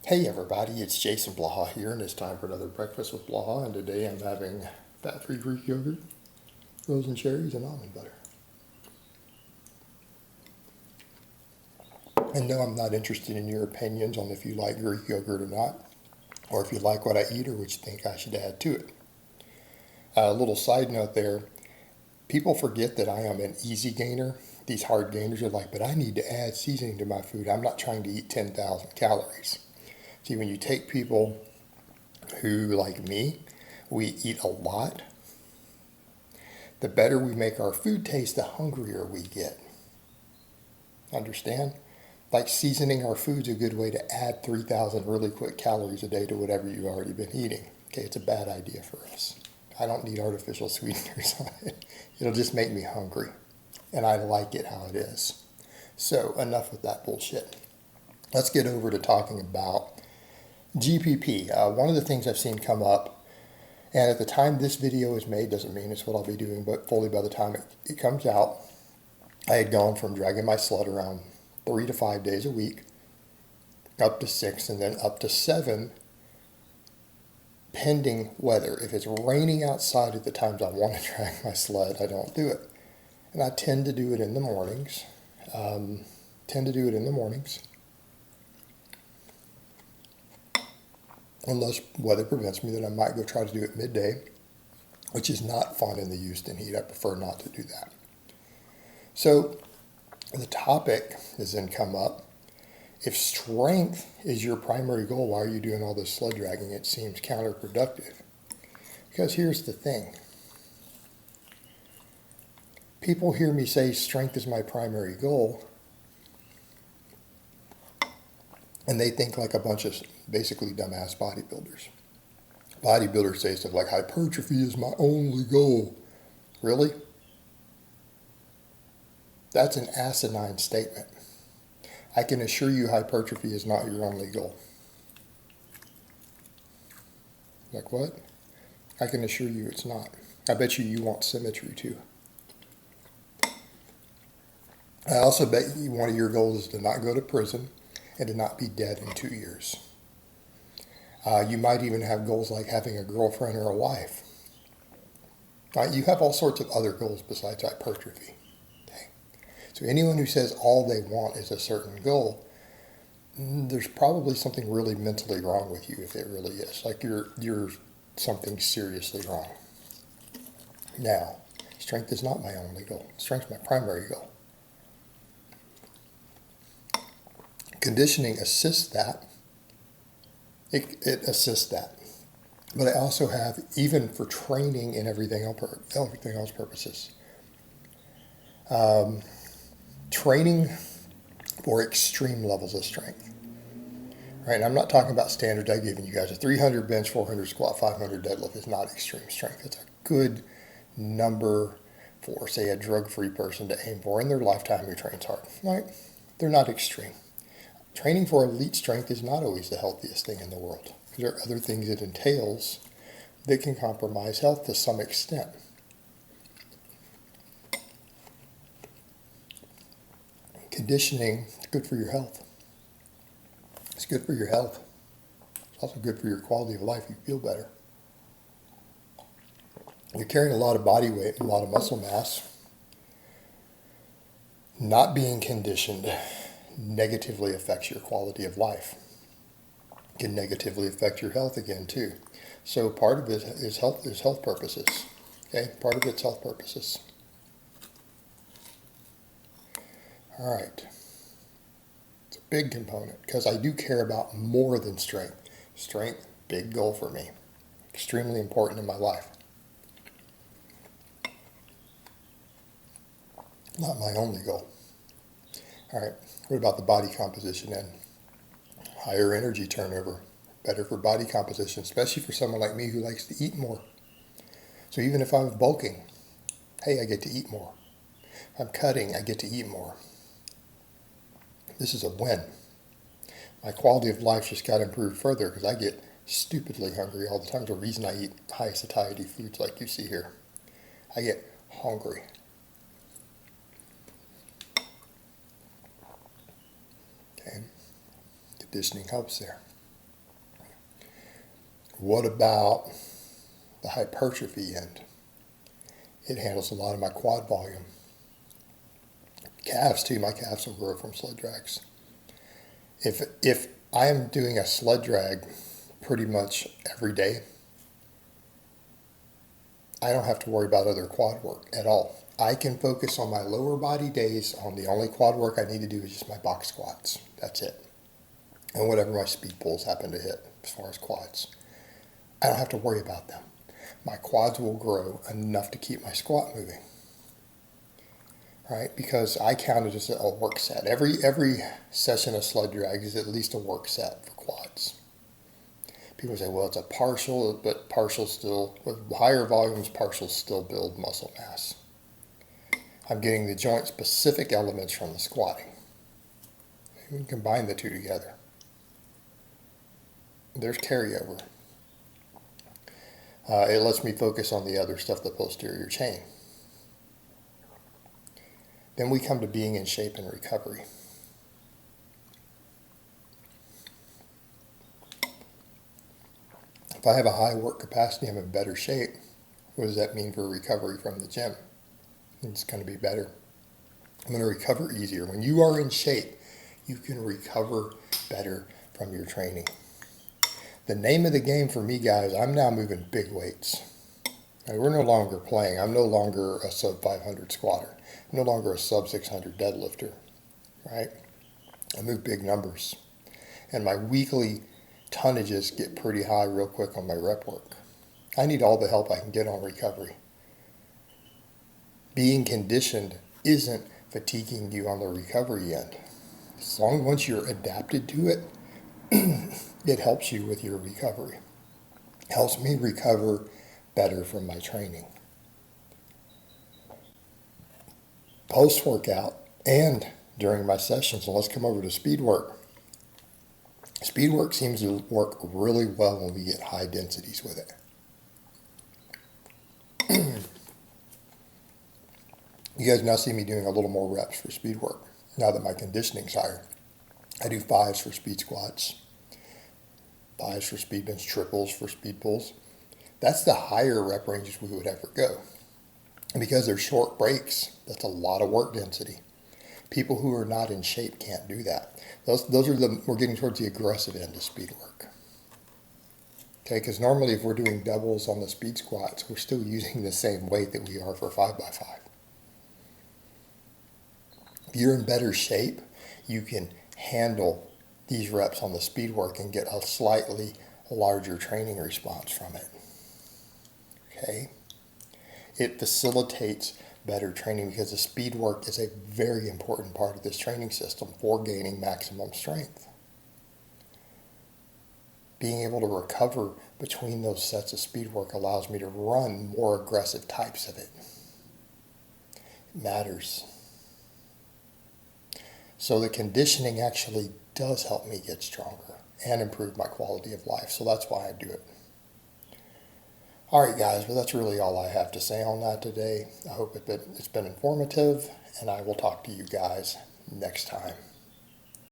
Hey everybody, it's Jason Blaha here, and it's time for another breakfast with Blaha. And today I'm having fat-free Greek yogurt, frozen cherries, and almond butter. And no, I'm not interested in your opinions on if you like Greek yogurt or not, or if you like what I eat or what you think I should add to it. A little side note there, people forget that I am an easy gainer. These hard gainers are like, but I need to add seasoning to my food. I'm not trying to eat 10,000 calories. See, when you take people who, like me, we eat a lot, the better we make our food taste, the hungrier we get. Understand? Like seasoning our food's a good way to add 3,000 really quick calories a day to whatever you've already been eating. Okay, it's a bad idea for us. I don't need artificial sweeteners on it. It'll just make me hungry. And I like it how it is. So enough with that bullshit. Let's get over to talking about GPP. One of the things I've seen come up, and at the time this video is made, doesn't mean it's what I'll be doing, but fully by the time it comes out, I had gone from dragging my sled around 3 to 5 days a week, up to 6, and then up to 7, pending weather. If it's raining outside at the times I want to drag my sled, I don't do it. And I tend to do it in the mornings. Unless weather prevents me, then I might go try to do it midday, which is not fun in the Houston heat. I prefer not to do that. So the topic has then come up. If strength is your primary goal, why are you doing all this sled dragging? It seems counterproductive. Because here's the thing. People hear me say strength is my primary goal, and they think like a bunch of basically dumbass bodybuilders. Bodybuilders say stuff like hypertrophy is my only goal. Really? That's an asinine statement. I can assure you hypertrophy is not your only goal. Like what? I can assure you it's not. I bet you want symmetry too. I also bet you one of your goals is to not go to prison and to not be dead in 2 years. You might even have goals like having a girlfriend or a wife. You have all sorts of other goals besides hypertrophy. Okay? So anyone who says all they want is a certain goal, there's probably something really mentally wrong with you if it really is. Like you're something seriously wrong. Now, strength is not my only goal. Strength is my primary goal. Conditioning assists that. It assists that. But I also have, even for training and everything else purposes, training for extreme levels of strength. Right? And I'm not talking about standards I've given you guys. A 300 bench, 400 squat, 500 deadlift is not extreme strength. It's a good number for, say, a drug-free person to aim for in their lifetime who trains hard. Right? They're not extreme. Training for elite strength is not always the healthiest thing in the world. There are other things it entails that can compromise health to some extent. Conditioning is good for your health. It's good for your health. It's also good for your quality of life. You feel better. You're carrying a lot of body weight and a lot of muscle mass. Not being conditioned negatively affects your quality of life. It can negatively affect your health again too. So part of it is health purposes. Okay, part of it's health purposes. All right. It's a big component because I do care about more than strength. Strength, big goal for me. Extremely important in my life. Not my only goal. All right, what about the body composition then? Higher energy turnover, better for body composition, especially for someone like me who likes to eat more. So even if I'm bulking, hey, I get to eat more. If I'm cutting, I get to eat more. This is a win. My quality of life just got improved further because I get stupidly hungry all the time. There's a reason I eat high satiety foods like you see here. I get hungry. Okay. Conditioning helps there. What about the hypertrophy end? It handles a lot of my quad volume. Calves too, my calves will grow from sled drags. If I am doing a sled drag pretty much every day, I don't have to worry about other quad work at all. I can focus on my lower body days on the only quad work I need to do is just my box squats. That's it. And whatever my speed pulls happen to hit as far as quads. I don't have to worry about them. My quads will grow enough to keep my squat moving. Right? Because I count it as a work set. Every session of sled drag is at least a work set for quads. People say, well, it's a partial, but partial still, with higher volumes, partials still build muscle mass. I'm getting the joint specific elements from the squatting. You can combine the two together. There's carryover. It lets me focus on the other stuff, the posterior chain. Then we come to being in shape and recovery. If I have a high work capacity, I'm in better shape. What does that mean for recovery from the gym? It's going to be better. I'm going to recover easier. When you are in shape, you can recover better from your training. The name of the game for me, guys, I'm now moving big weights. Now, we're no longer playing. I'm no longer a sub 500 squatter. I'm no longer a sub 600 deadlifter, right? I move big numbers. And my weekly tonnages get pretty high real quick on my rep work. I need all the help I can get on recovery. Being conditioned isn't fatiguing you on the recovery end. As long as once you're adapted to it, it helps you with your recovery. It helps me recover better from my training. Post-workout and during my sessions, and let's come over to speed work. Speed work seems to work really well when we get high densities with it. You guys now see me doing a little more reps for speed work now that my conditioning's higher. I do 5s for speed squats, 5s for speed bench, triples for speed pulls. That's the higher rep ranges we would ever go. And because they're short breaks, that's a lot of work density. People who are not in shape can't do that. Those are we're getting towards the aggressive end of speed work. Okay, because normally if we're doing doubles on the speed squats, we're still using the same weight that we are for 5x5. If you're in better shape, you can handle these reps on the speed work and get a slightly larger training response from it. Okay? It facilitates better training because the speed work is a very important part of this training system for gaining maximum strength. Being able to recover between those sets of speed work allows me to run more aggressive types of it. It matters. So the conditioning actually does help me get stronger and improve my quality of life. So that's why I do it. All right, guys, well, that's really all I have to say on that today. I hope it's been informative, and I will talk to you guys next time.